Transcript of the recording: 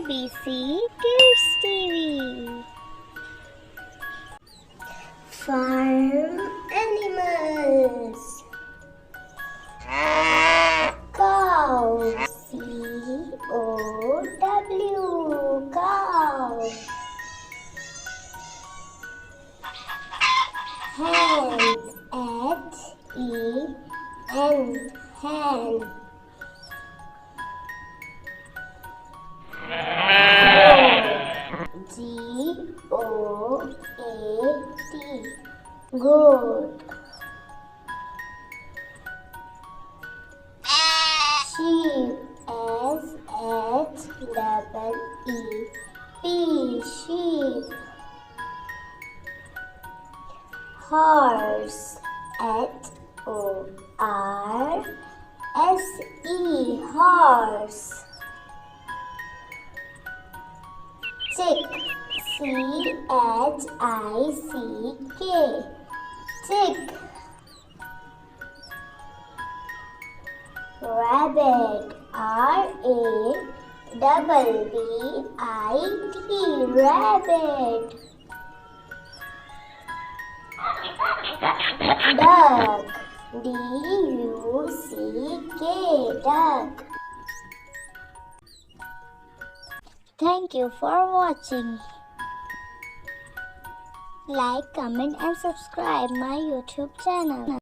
ABC Kids TV. Farm animals. Cow. C-O-W. Cow. Hen. H-E-N. Hen. G-O-A-T. Goat. Sheep. S-H-E-E-P. Sheep. Horse. H-O-R-S-E. Horse. Chick. C-H-I-C-K. Chick. Rabbit. R-A-B-B-I-T. Rabbit. Duck. D-U-C-K. Duck. Thank you for watching. Like, comment and subscribe my YouTube channel.